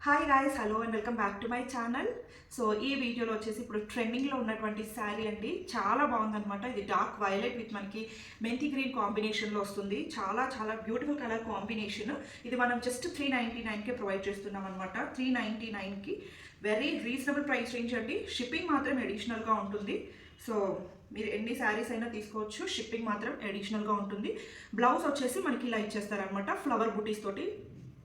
Hi guys, hello and welcome back to my channel. So ఈ వీడియోలో వచ్చేసి ఇప్పుడు ట్రెండింగ్లో ఉన్నటువంటి శారీ అండి. చాలా బాగుందనమాట. ఇది డార్క్ వైలెట్ విత్ మనకి మెంతి గ్రీన్ కాంబినేషన్లో వస్తుంది. చాలా చాలా బ్యూటిఫుల్ కలర్ కాంబినేషన్. ఇది మనం జస్ట్ 399కే ప్రొవైడ్ చేస్తున్నాం అనమాట. 399కి వెరీ రీజనబుల్ ప్రైస్ రేంజ్ అండి. షిప్పింగ్ మాత్రం అడిషనల్గా ఉంటుంది. సో మీరు ఎన్ని శారీస్ అయినా తీసుకోవచ్చు, షిప్పింగ్ మాత్రం అడిషనల్గా ఉంటుంది. బ్లౌజ్ వచ్చేసి మనకి ఇలా ఇచ్చేస్తారనమాట, ఫ్లవర్ బుటీస్ తోటి.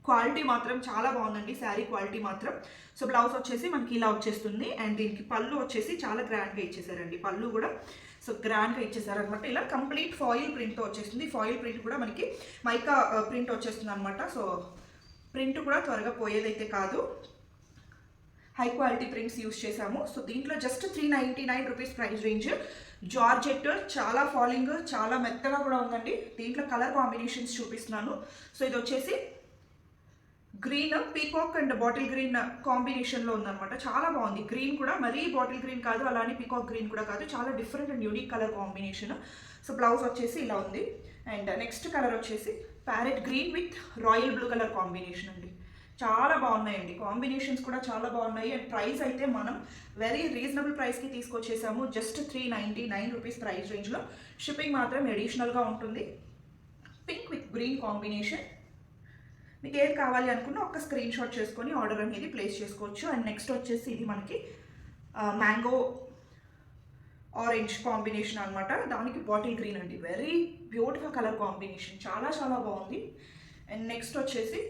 క్వాలిటీ మాత్రం చాలా బాగుందండి, శారీ క్వాలిటీ మాత్రం. సో బ్లౌజ్ వచ్చేసి మనకి ఇలా వచ్చేస్తుంది. అండ్ దీనికి పళ్ళు వచ్చేసి చాలా గ్రాండ్గా ఇచ్చేసారండి. పళ్ళు కూడా సో గ్రాండ్గా ఇచ్చేసారనమాట. ఇలా కంప్లీట్ ఫాయిల్ ప్రింట్తో వచ్చేస్తుంది. ఫాయిల్ ప్రింట్ కూడా మనకి మైకా ప్రింట్ వచ్చేస్తుంది అనమాట. సో ప్రింట్ కూడా త్వరగా పోయేదైతే కాదు, హై క్వాలిటీ ప్రింట్స్ యూస్ చేసాము. సో దీంట్లో just 399 rupees price range. Georgette చాలా ఫాలింగ్, చాలా మెత్తగా కూడా ఉందండి. దీంట్లో కలర్ కాంబినేషన్స్ చూపిస్తున్నాను. సో ఇది వచ్చేసి green, peacock and bottle green కాంబినేషన్లో ఉందన్నమాట. చాలా బాగుంది. గ్రీన్ కూడా మరీ బాటిల్ గ్రీన్ కాదు, అలానే పీకాక్ గ్రీన్ కూడా కాదు. చాలా different and unique colour combination. So blouse వచ్చేసి ఇలా ఉంది. అండ్ నెక్స్ట్ కలర్ వచ్చేసి parrot green with royal blue colour combination అండి. చాలా బాగున్నాయండి, కాంబినేషన్స్ కూడా చాలా బాగున్నాయి. అండ్ ప్రైస్ అయితే మనం వెరీ రీజనబుల్ ప్రైస్కి తీసుకొచ్చేసాము. జస్ట్ 399 రూపీస్ ప్రైస్ రేంజ్లో. షిప్పింగ్ మాత్రం అడిషనల్గా ఉంటుంది. Pink with green combination. మీకు ఏది కావాలి అనుకున్నా ఒక స్క్రీన్ షాట్ చేసుకొని ఆర్డర్ అనేది ప్లేస్ చేసుకోవచ్చు. అండ్ నెక్స్ట్ వచ్చేసి ఇది మనకి మ్యాంగో ఆరెంజ్ కాంబినేషన్ అనమాట. దానికి బాటిల్ గ్రీన్ అండి. వెరీ బ్యూటిఫుల్ కలర్ కాంబినేషన్, చాలా చాలా బాగుంది. అండ్ నెక్స్ట్ వచ్చేసి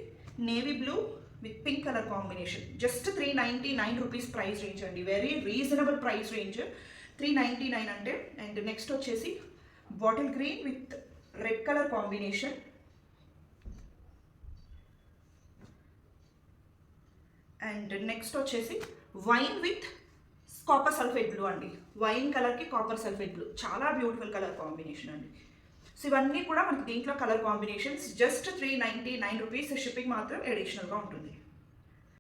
navy blue with pink colour combination. Just 399 rupees price range అండి. వెరీ రీజనబుల్ ప్రైస్ రేంజ్ 399 అంటే. అండ్ నెక్స్ట్ వచ్చేసి bottle green with red colour combination. And next వచ్చేసి wine with copper sulphate blue అండి. Wine కలర్కి copper sulphate blue, చాలా beautiful colour combination అండి. So ఇవన్నీ కూడా మనకి దీంట్లో colour combinations. Just 399 rupees. Shipping మాత్రం అడిషనల్గా ఉంటుంది.